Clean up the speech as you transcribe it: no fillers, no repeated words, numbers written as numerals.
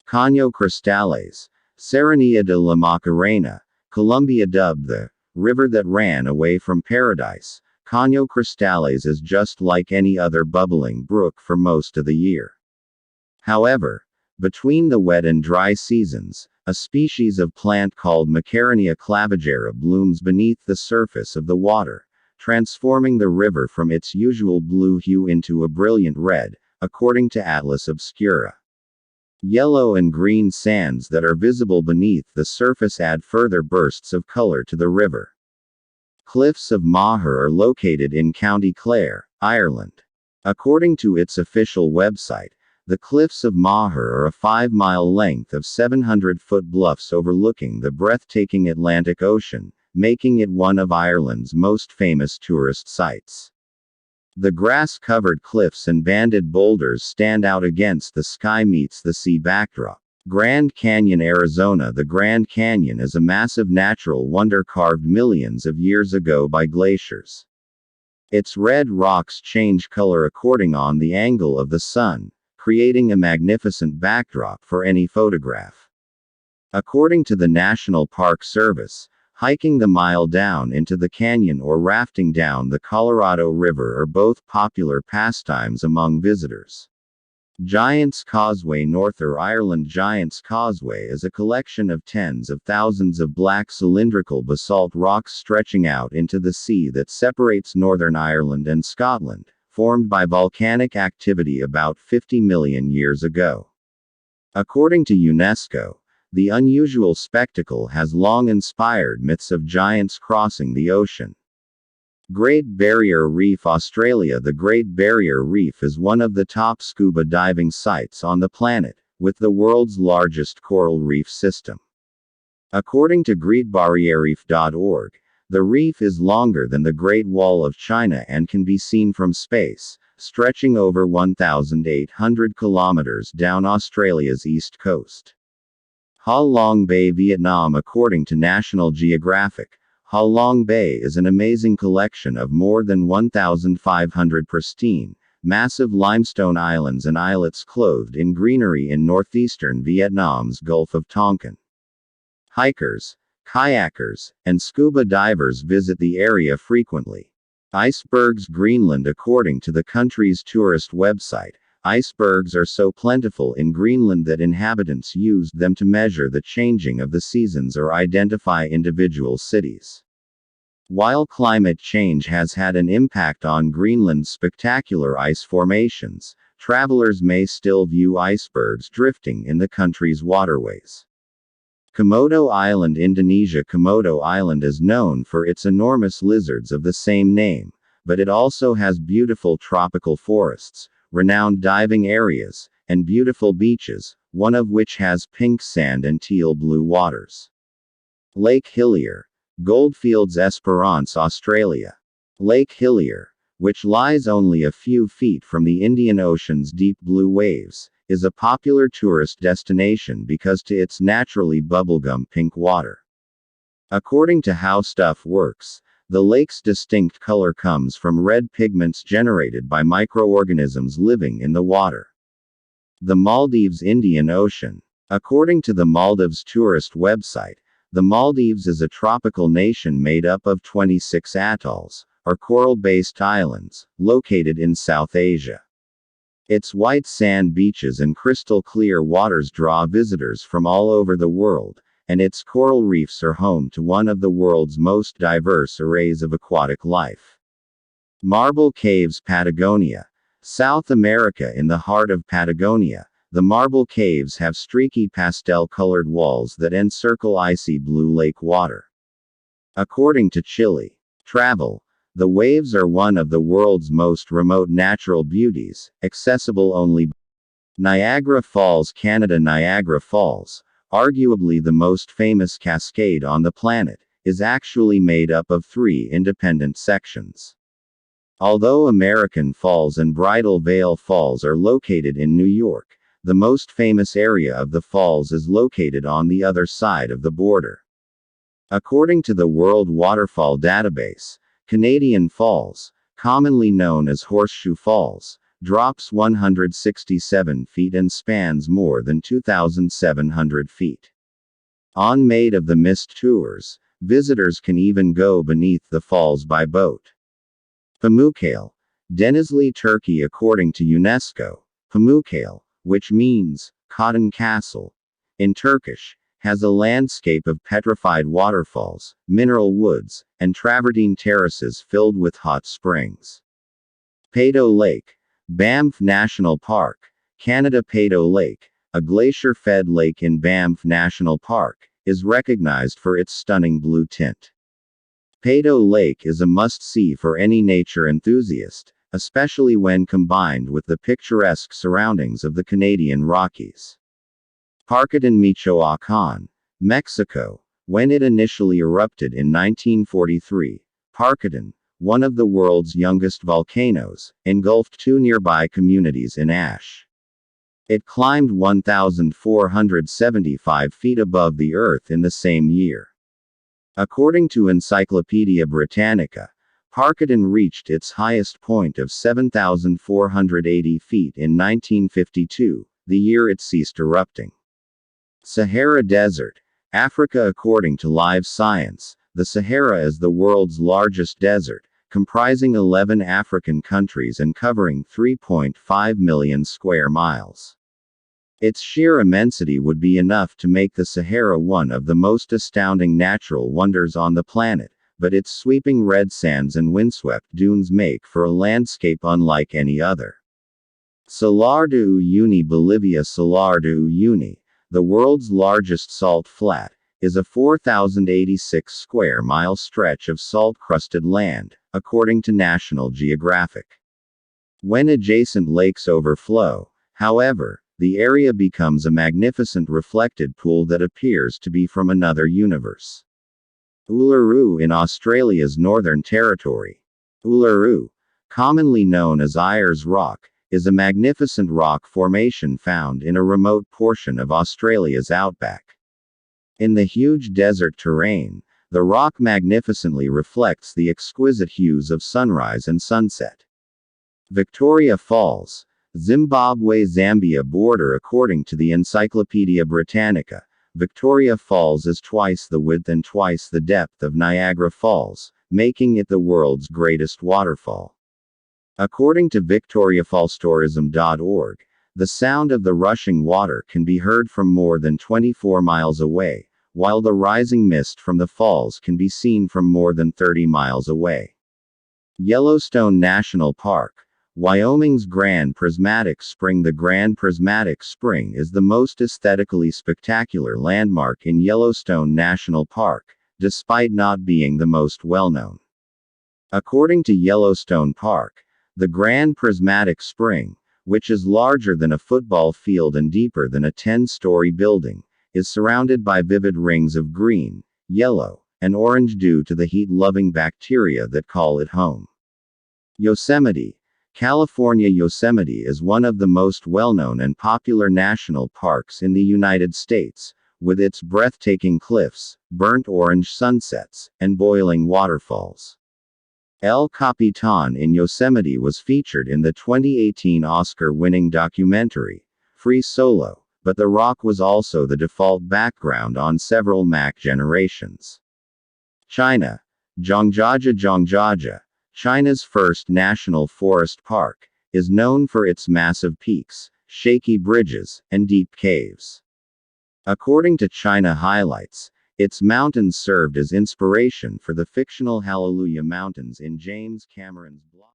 Caño Cristales, Serranía de la Macarena, Colombia. Dubbed the river that ran away from paradise, Caño Cristales is just like any other bubbling brook for most of the year. However, between the wet and dry seasons, a species of plant called Macarenia clavigera blooms beneath the surface of the water, transforming the river from its usual blue hue into a brilliant red, according to Atlas Obscura. Yellow and green sands that are visible beneath the surface add further bursts of color to the river. Cliffs of Moher are located in County Clare, Ireland. According to its official website, the Cliffs of Moher are a 5-mile length of 700-foot bluffs overlooking the breathtaking Atlantic Ocean, making it one of Ireland's most famous tourist sites. The grass-covered cliffs and banded boulders stand out against the sky meets the sea backdrop. Grand Canyon, Arizona. The Grand Canyon is a massive natural wonder carved millions of years ago by glaciers. Its red rocks change color according on the angle of the sun, creating a magnificent backdrop for any photograph. According to the National Park Service, hiking the mile down into the canyon or rafting down the Colorado River are both popular pastimes among visitors. Giant's Causeway. Northern Ireland. Giant's Causeway is a collection of tens of thousands of black cylindrical basalt rocks stretching out into the sea that separates Northern Ireland and Scotland, formed by volcanic activity about 50 million years ago. According to UNESCO, the unusual spectacle has long inspired myths of giants crossing the ocean. Great Barrier Reef, Australia. The Great Barrier Reef is one of the top scuba diving sites on the planet, with the world's largest coral reef system. According to greatbarrierreef.org, the reef is longer than the Great Wall of China and can be seen from space, stretching over 1,800 kilometers down Australia's east coast. Ha Long Bay, Vietnam. According to National Geographic, Ha Long Bay is an amazing collection of more than 1,500 pristine, massive limestone islands and islets clothed in greenery in northeastern Vietnam's Gulf of Tonkin. Hikers, kayakers, and scuba divers visit the area frequently. Icebergs, Greenland. According to the country's tourist website, icebergs are so plentiful in Greenland that inhabitants used them to measure the changing of the seasons or identify individual cities. While climate change has had an impact on Greenland's spectacular ice formations, travelers may still view icebergs drifting in the country's waterways. Komodo Island, Indonesia. Komodo Island is known for its enormous lizards of the same name, but it also has beautiful tropical forests, renowned diving areas, and beautiful beaches, one of which has pink sand and teal blue waters. Lake Hillier, Goldfields, Esperance, Australia. Lake Hillier, which lies only a few feet from the Indian Ocean's deep blue waves, is a popular tourist destination because to its naturally bubblegum pink water. According to How Stuff Works, the lake's distinct color comes from red pigments generated by microorganisms living in the water. The Maldives, Indian Ocean. According to the Maldives tourist website, the Maldives is a tropical nation made up of 26 atolls, or coral-based islands, located in South Asia. Its white sand beaches and crystal-clear waters draw visitors from all over the world, and its coral reefs are home to one of the world's most diverse arrays of aquatic life. Marble Caves, Patagonia. South America. In the heart of Patagonia, the Marble Caves have streaky pastel-colored walls that encircle icy blue lake water. According to Chile Travel, the waves are one of the world's most remote natural beauties, accessible only by Niagara Falls, Canada. Niagara Falls, arguably the most famous cascade on the planet, is actually made up of 3 independent sections. Although American Falls and Bridal Veil Falls are located in New York, the most famous area of the falls is located on the other side of the border. According to the World Waterfall Database, Canadian Falls, commonly known as Horseshoe Falls, drops 167 feet and spans more than 2,700 feet. On Maid of the Mist tours, visitors can even go beneath the falls by boat. Pamukkale, Denizli, Turkey. According to UNESCO, Pamukkale, which means cotton castle in Turkish, has a landscape of petrified waterfalls, mineral woods, and travertine terraces filled with hot springs. Pado Lake, Banff National Park, Canada. Pado Lake, a glacier-fed lake in Banff National Park, is recognized for its stunning blue tint. Pado Lake is a must-see for any nature enthusiast, especially when combined with the picturesque surroundings of the Canadian Rockies. Parkatán, Michoacán, Mexico. When it initially erupted in 1943, Parkatán, one of the world's youngest volcanoes, engulfed two nearby communities in ash. It climbed 1,475 feet above the Earth in the same year. According to Encyclopedia Britannica, Parkatán reached its highest point of 7,480 feet in 1952, the year it ceased erupting. Sahara Desert, Africa. According to Live Science, the Sahara is the world's largest desert, comprising 11 African countries and covering 3.5 million square miles. Its sheer immensity would be enough to make the Sahara one of the most astounding natural wonders on the planet, but its sweeping red sands and windswept dunes make for a landscape unlike any other. Salar de Uyuni, Bolivia. Salar de Uyuni, the world's largest salt flat, is a 4,086 square mile stretch of salt-crusted land, according to National Geographic. When adjacent lakes overflow, however, the area becomes a magnificent reflected pool that appears to be from another universe. Uluru in Australia's Northern Territory. Uluru, commonly known as Ayers Rock, is a magnificent rock formation found in a remote portion of Australia's outback. In the huge desert terrain, the rock magnificently reflects the exquisite hues of sunrise and sunset. Victoria Falls, Zimbabwe-Zambia border. According to the Encyclopedia Britannica, Victoria Falls is twice the width and twice the depth of Niagara Falls, making it the world's greatest waterfall. According to VictoriaFallsTourism.org, the sound of the rushing water can be heard from more than 24 miles away, while the rising mist from the falls can be seen from more than 30 miles away. Yellowstone National Park, Wyoming's Grand Prismatic Spring. The Grand Prismatic Spring is the most aesthetically spectacular landmark in Yellowstone National Park, despite not being the most well-known. According to Yellowstone Park, the Grand Prismatic Spring, which is larger than a football field and deeper than a 10-story building, is surrounded by vivid rings of green, yellow, and orange due to the heat-loving bacteria that call it home. Yosemite, California. Yosemite is one of the most well-known and popular national parks in the United States, with its breathtaking cliffs, burnt orange sunsets, and boiling waterfalls. El Capitan in Yosemite was featured in the 2018 Oscar-winning documentary, Free Solo, but the rock was also the default background on several Mac generations. China, Zhangjiajie. China's first national forest park, is known for its massive peaks, shaky bridges, and deep caves. According to China Highlights, its mountains served as inspiration for the fictional Hallelujah Mountains in James Cameron's block.